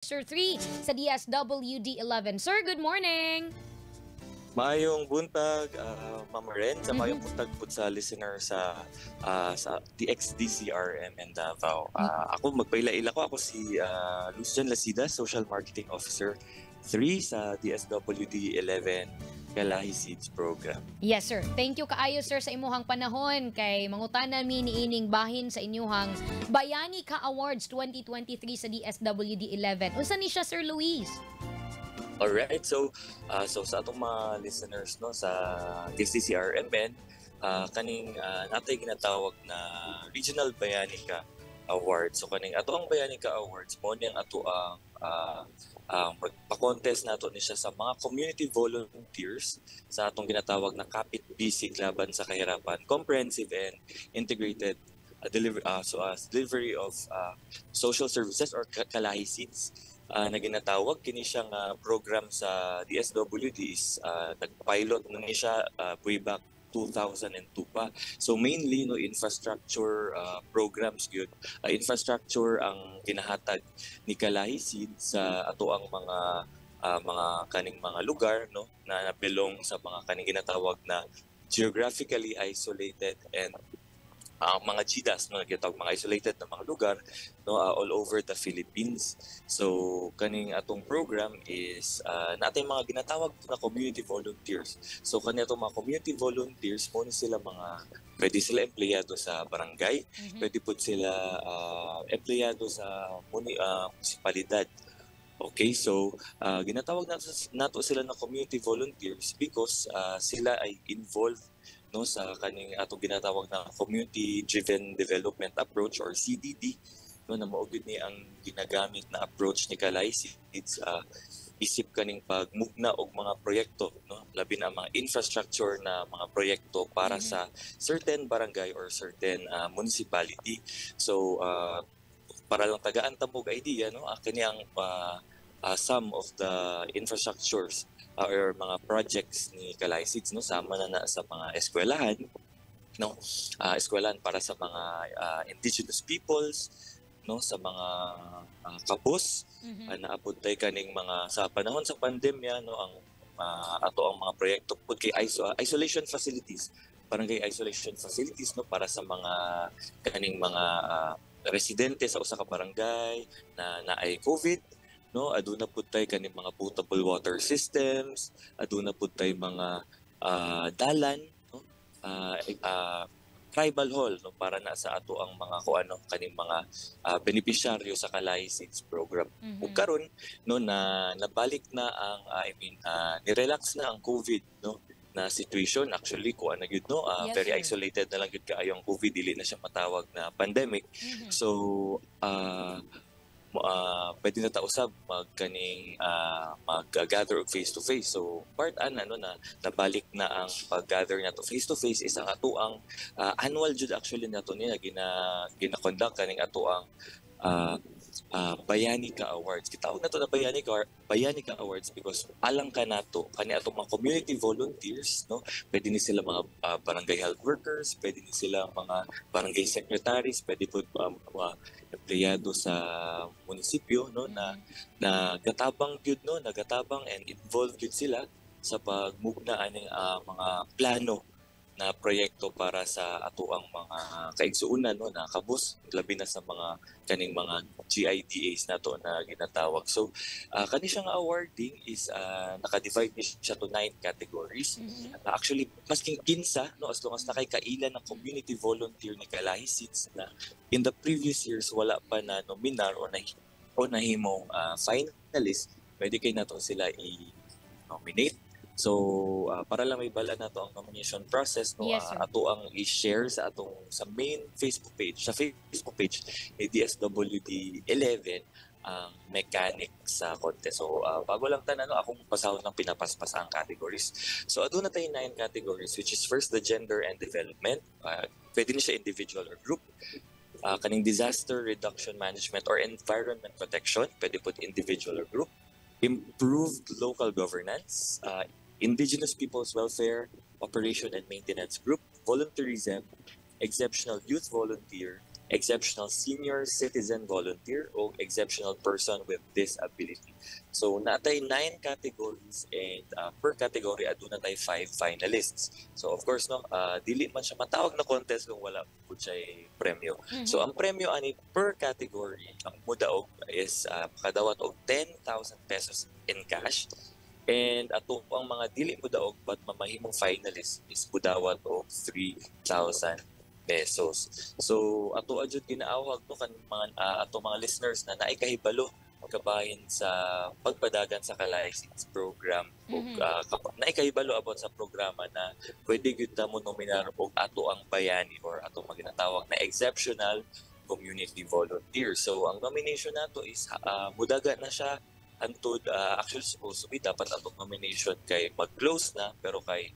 Sir 3 sa DSWD 11. Sir, good morning! Maayong buntag, Ma'am Ren, sa maayong Mhm. buntag po sa listener sa DXDCRM in Davao. Ako, magpaila-ila ko. Ako si Lucian Lasida, Social Marketing Officer 3 sa DSWD 11 Kalahi Seeds Program. Yes, sir. Thank you kaayo, sir, sa imuhang panahon kay mangutana mi niining bahin sa inyuhang Bayani Ka Awards 2023 sa DSWD 11. Unsa ni siya, Sir Luis? Alright, so sa atong mga listeners no sa DXDCRMN, kaning natay ginatawag na Regional Bayanika Awards. So kaning ato ang Bayanika Awards mo niyang ato ang pa-contest nato ni siya sa mga community volunteers sa atong ginatawag na Kapit Bisig laban sa kahirapan, comprehensive and integrated delivery of social services or kalahi seeds na ginatawag kini siyang program sa DSWD is nag-pilot na ni siya way back 2002 pa. So mainly no infrastructure programs gyud. Infrastructure ang ginahatag ni Kalahi Seed sa ato ang mga kaning mga lugar no na belong sa mga kaning ginatawag na geographically isolated and mga GIDAs, no, nagkitawag mga isolated na mga lugar no, all over the Philippines. So kaning atong program is natin mga ginatawag na community volunteers. So kani atong mga community volunteers mo ni sila pwede sila empleyado sa barangay, pwede po sila empleyado sa munisipalidad. Okay, so ginatawag nato sila na community volunteers because sila ay involved no sa kaning atong ginatawag na community driven development approach or CDD no na mao gyud ni ang ginagamit na approach ni Kalahi Seeds isip kaning pagmugna og mga proyekto no labi na mga infrastructure na mga proyekto para sa certain barangay or certain municipality. So para lang tagaan ta mo idea no kini ang some of the infrastructures or mga projects ni Kalahi Seeds no sama na sa mga eskwelahan no eskwelahan para sa mga indigenous peoples no sa mga kapos naabot tay kaning mga sa panahon sa pandemya no ang ato ang mga proyekto pud kay isolation facilities barangay isolation facilities no para sa mga kaning mga residente sa usa ka barangay na naay COVID no aduna pud tay kaning mga potable water systems, aduna pud tay mga dalan no tribal hall no para na sa ato ang mga kuano kaning mga benepisyaryo sa Kalahi Seeds program. Ug karon no na nabalik na ang ni-relax na ang COVID no na situation actually ko na gyud no Yes, very sir. isolated na lang gyud kaayo ang COVID, dili na siya matawag na pandemic. So pwede na ta usab mag-gather og face to face. So part ano na nabalik na ang pag-gather nato face to face is ang ato ang annual jud actually nato niya gina-conduct kaning ato ang Bayani Ka Awards. Gitawag nato na Bayani Ka Awards because alang ka nato kani atong mga community volunteers no pwede ni sila mga barangay health workers, pwede ni sila mga barangay secretaries, pwede po mga empleyado sa munisipyo no na gatabang gyud no nagatabang and involved gyud sila sa pagmugna aning mga plano na proyekto para sa ato ang mga kaigsuonan no na kabus labi na sa mga kaning mga GIDAs nato na ginatawag. So kani siya nga awarding is naka-divide ni siya to 9 categories. Actually masking 15 no as long as nakay kailan ng community volunteer ni Kalahi Seeds na in the previous years wala pa na nominar o nahimong finalist, pwede kay nato sila i-nominate. So para lang may bala nato ang nomination process no Yes, sir. ato ang i-share sa main Facebook page ni DSWD 11 ang mechanics sa contest. So bago lang tanan no akong pasahon ng pinapaspas ang categories. So aduna tayo 9 categories which is first the gender and development. Pwede ni siya individual or group. Kaning disaster reduction management or environment protection, pwede po individual or group. Improved local governance, indigenous people's welfare, operation and maintenance group, volunteerism, exceptional youth volunteer, exceptional senior citizen volunteer o exceptional person with disability. So natay 9 categories and per category aduna tay 5 finalists. So of course no, dili man siya matawag na contest kung wala po siya premyo. So ang premyo ani per category ang mudaog is makadawat og 10,000 pesos in cash. And ato ang mga dili mudaog but mamahimong finalist is mudawat og 3,000 pesos. So ato adjud ginaawag no kan mga ato mga listeners na naay kahibalo kabahin sa pagpadagan sa ka-license program ug naay kahibalo about sa programa na pwede gyud ta mo nominar og ato ang bayani or ato maginatawag na exceptional community volunteer. So ang nomination nato is mudaga na siya antod actually supposed to be dapat atong nomination kay mag-close na pero kay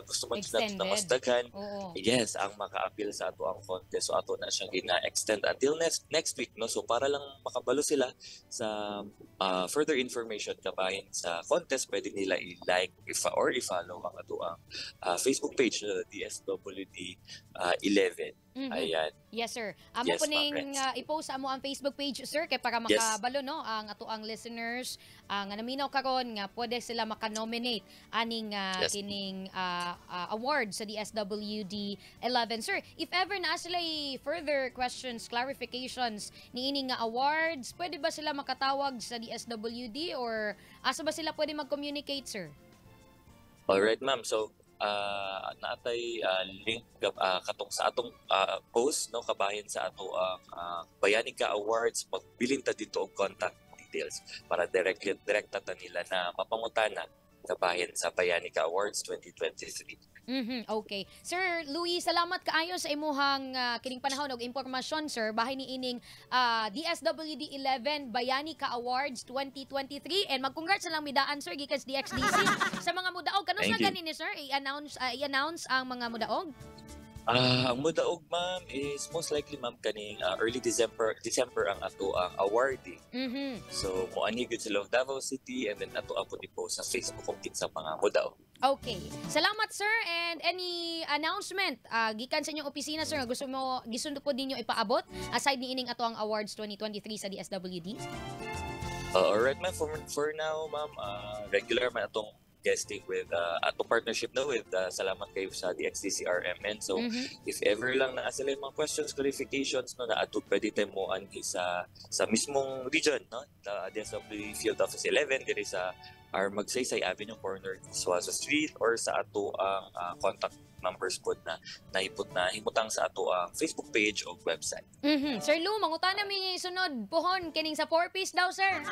gusto man nato na mas daghan. Yes, ang maka-appeal sa ato ang contest. So ato na siyang gina-extend until next week no. So para lang makabalo sila sa further information kabahin sa contest, pwede nila i-like or i-follow ang ato ang Facebook page na DSWD 11. Ayan. Yes, sir. Amo po ning i-post amo ang Facebook page, sir, kay para makabalo no ang ato ang listeners nga naminaw karon nga pwede sila maka-nominate aning kining award sa DSWD 11. Sir, if ever na sila further questions, clarifications ni ining nga awards, pwede ba sila makatawag sa DSWD or asa ba sila pwede mag-communicate, sir? Alright, ma'am. So naatay link katong sa atong post no kabahin sa ato ang Bayani Ka Awards. Magbilin ta dito og contact details para direkta ta nila na mapangutana kabahin sa Bayani Ka Awards 2023. Okay. Sir Louis, salamat kaayo sa imuhang kining panahon og impormasyon, sir. Bahin ni ining DSWD 11 Bayani Ka Awards 2023 and mag-congrats na lang midaan, sir, gikan sa DXDC sa mga mudaog. Kano sa ganin ni sir i-announce ang mga mudaog? Ang mudaog, ma'am, is most likely, ma'am, kaning early December ang ato ang awarding. So moani gyud sila Davao City and then ato apo po sa Facebook kung sa mga mudaog. Okay. Salamat, sir. And any announcement gikan sa inyong opisina, sir, nga gusto po ninyo ipaabot aside ni ining ato ang awards 2023 sa DSWD? Alright, ma'am. For now, ma'am, regular man atong guesting with atong partnership na with salamat kayo sa DXDC RMN. So if ever lang na sila mga questions, clarifications no na ato pwede tayo mo anhi sa mismong region no, the DSWD Field Office 11 diri sa our Magsaysay Avenue corner Suazo Street or sa ato ang contact numbers po na naipot na himutang sa ato ang Facebook page o website. Sir Lou, mangutana mi sunod pohon kining sa 4-piece daw, sir.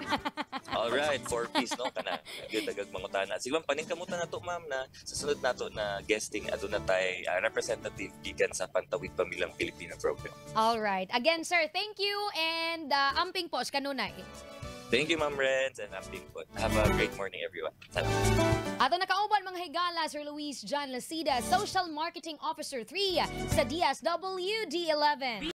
Alright, 4-piece no kana. Gyud dagag mangutana. Sige ma'am, paningkamutan nato ma'am na sa sunod nato na guesting aduna tay representative gikan sa Pantawid Pamilyang Pilipino program. Alright. Again, sir, thank you and amping po kanunay. Thank you, Ma'am Renz, and happy po. Have a great morning, everyone. Ato nakauban mga higala, Sir Luis John Lasida, Social Marketing Officer 3 sa DSWD 11.